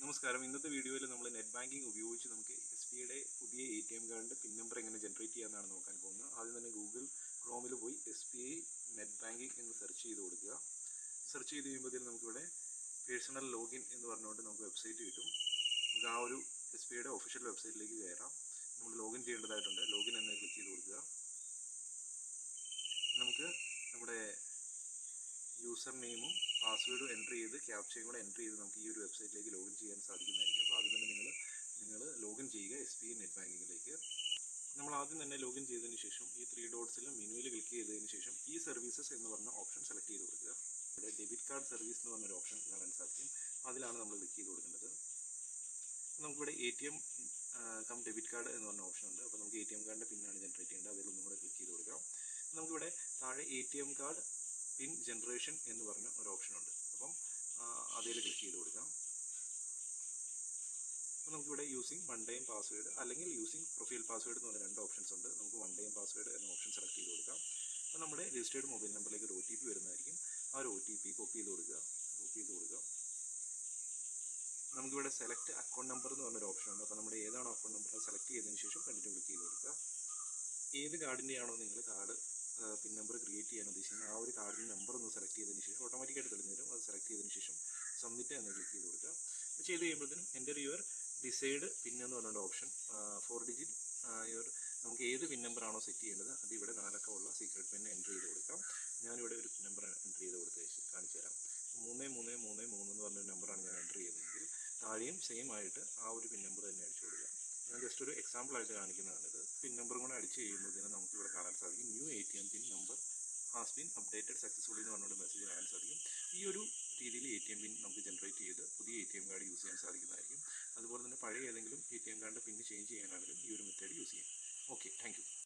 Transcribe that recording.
നമസ്കാരം. ഇന്നത്തെ വീഡിയോയിൽ നമ്മൾ നെറ്റ് ബാങ്കിങ് ഉപയോഗിച്ച് നമുക്ക് എസ് ബി ഐയുടെ പുതിയ ATM കാർഡിൻ്റെ പിൻ നമ്പർ എങ്ങനെ ജനറേറ്റ് ചെയ്യാമെന്നാണ് നോക്കാൻ പോകുന്നത്. ആദ്യം തന്നെ ഗൂഗിൾ ക്രോമിൽ പോയി SBI നെറ്റ് ബാങ്കിങ് എന്ന് സെർച്ച് ചെയ്ത് കൊടുക്കുക. സെർച്ച് ചെയ്ത് കഴിയുമ്പോഴത്തേക്കും നമുക്കിവിടെ പേഴ്സണൽ ലോഗിൻ എന്ന് പറഞ്ഞുകൊണ്ട് നമുക്ക് വെബ്സൈറ്റ് കിട്ടും. നമുക്ക് ആ ഒരു SBI യുടെ ഒഫീഷ്യൽ വെബ്സൈറ്റിലേക്ക് കയറാം. നമ്മൾ ലോഗിൻ ചെയ്യേണ്ടതായിട്ടുണ്ട്. ലോഗിൻ എന്ന് ക്ലിക്ക് ചെയ്ത് കൊടുക്കുക. നമുക്ക് നമ്മുടെ യൂസർ നെയിമും പാസ്വേഡും എൻ്റർ ചെയ്ത് ക്യാപ്ചയും കൂടെ എൻ്റർ ചെയ്ത് നമുക്ക് ഈ ഒരു വെബ്സൈറ്റിലേക്ക് ലോഗിൻ ചെയ്യാൻ സാധിക്കുന്നതായിരിക്കും. അപ്പോൾ ആദ്യം തന്നെ നിങ്ങൾ ലോഗിൻ ചെയ്യുക SBI നെറ്റ് ബാങ്കിങ്ങിലേക്ക്. നമ്മൾ ആദ്യം തന്നെ ലോഗിൻ ചെയ്തതിന് ശേഷം ഈ 3 ഡോട്ട്സിൽ മെനുവിൽ ക്ലിക്ക് ചെയ്തതിന് ശേഷം ഈ സർവീസസ് എന്ന് പറഞ്ഞ ഓപ്ഷൻ സെലക്ട് ചെയ്ത് കൊടുക്കുക. ഇവിടെ ഡെബിറ്റ് കാർഡ് സർവീസ് എന്ന് പറഞ്ഞൊരു ഓപ്ഷൻ കാണാൻ സാധിക്കും. അതിലാണ് നമ്മൾ ക്ലിക്ക് ചെയ്ത് കൊടുക്കേണ്ടത്. നമുക്കിവിടെ ATM കം ഡെബിറ്റ് കാർഡ് എന്ന് പറഞ്ഞ ഓപ്ഷൻ ഉണ്ട്. അപ്പോൾ നമുക്ക് ATM കാർഡിൻ്റെ പിന്നാണ് ജനറേറ്റ് ചെയ്യേണ്ടത്. അതിലൊന്നും കൂടെ ക്ലിക്ക് ചെയ്ത് കൊടുക്കാം. നമുക്കിവിടെ താഴെ ATM കാർഡ് പിൻ ജനറേഷൻ എന്ന് പറഞ്ഞ ഒരു ഓപ്ഷനുണ്ട്. അപ്പം അതിൽ ക്ലിക്ക് ചെയ്ത് കൊടുക്കാം. അപ്പോൾ നമുക്കിവിടെ യൂസിങ് വൺ ടൈം പാസ്വേഡ് അല്ലെങ്കിൽ യൂസിങ് പ്രൊഫൈൽ പാസ്വേഡ് എന്ന് പറഞ്ഞ 2 ഓപ്ഷൻസ് ഉണ്ട്. നമുക്ക് വൺ ടൈം പാസ്വേഡ് എന്ന ഓപ്ഷൻ സെലക്ട് ചെയ്ത് കൊടുക്കാം. അപ്പോൾ നമ്മുടെ രജിസ്റ്റേർഡ് മൊബൈൽ നമ്പറിലേക്ക് ഒരു OTP വരുന്നതായിരിക്കും. ആ ഒരു OTP കോപ്പി ചെയ്ത് കൊടുക്കുക. നമുക്കിവിടെ സെലക്ട് അക്കൗണ്ട് നമ്പർ എന്ന് പറഞ്ഞൊരു ഓപ്ഷൻ ഉണ്ട്. അപ്പോൾ നമ്മുടെ ഏതാണോ അക്കൗണ്ട് നമ്പർ സെലക്ട് ചെയ്തതിന് ശേഷം കണ്ടിന്യൂ ക്ലിക്ക് ചെയ്ത് കൊടുക്കുക. ഏത് കാർഡിൻ്റെയാണോ നിങ്ങൾ കാർഡ് പിൻ നമ്പർ ക്രിയേറ്റ് ചെയ്യാൻ ഉദ്ദേശിക്കുന്നത് ആ ഒരു കാർഡിൻ്റെ നമ്പർ ഒന്ന് സെലക്ട് ചെയ്തതിന് ശേഷം ഓട്ടോമാറ്റിക്കായിട്ട് തെളിഞ്ഞു വരും. അത് സെലക്ട് ചെയ്തതിന് ശേഷം സബ്മിറ്റ് എന്ന് ക്ലിക്ക് ചെയ്ത് കൊടുക്കുക. അപ്പോൾ ചെയ്ത് കഴിയുമ്പോഴത്തേനും എൻ്റർ യുവർ ഡിസൈഡ് പിൻ എന്ന് പറഞ്ഞൊരു ഓപ്ഷൻ 4 ഡിജിറ്റ് നമുക്ക് ഏത് പിൻ നമ്പറാണോ സെറ്റ് ചെയ്യേണ്ടത് അത് ഇവിടെ 4 അക്കമുള്ള സീക്രട്ട് പിൻ എൻ്റർ ചെയ്ത് കൊടുക്കാം. ഞാനിവിടെ ഒരു പിൻ നമ്പർ എൻ്റർ ചെയ്ത് കൊടുത്ത് കാണിച്ചു തരാം. 3333 എന്ന് പറഞ്ഞൊരു നമ്പറാണ് ഞാൻ എൻ്റർ ചെയ്യുന്നതെങ്കിൽ താഴെയും സെയിം ആയിട്ട് ആ ഒരു പിൻ നമ്പർ തന്നെ അടിച്ചു കൊടുക്കുക. ഞാൻ ജസ്റ്റ് ഒരു എക്സാമ്പിളായിട്ട് കാണിക്കുന്നതാണിത്. പിൻ നമ്പറും കൂടെ അടിച്ച് കഴിയുമ്പോഴത്തേനും നമുക്കിവിടെ കാണാൻ സാധിക്കും new ATM pin number has been updated successfully എന്ന് പറഞ്ഞൊരു മെസ്സേജ് കാണാൻ സാധിക്കും. ഈ ഒരു രീതിയിൽ ATM പിൻ നമുക്ക് ജനറേറ്റ് ചെയ്ത് പുതിയ ATM കാർഡ് യൂസ് ചെയ്യാൻ സാധിക്കുന്നതായിരിക്കും. അതുപോലെ തന്നെ പഴയ ഏതെങ്കിലും ATM കാർഡിൻ്റെ പിൻ ചേഞ്ച് ചെയ്യാനാണെങ്കിലും ഈ ഒരു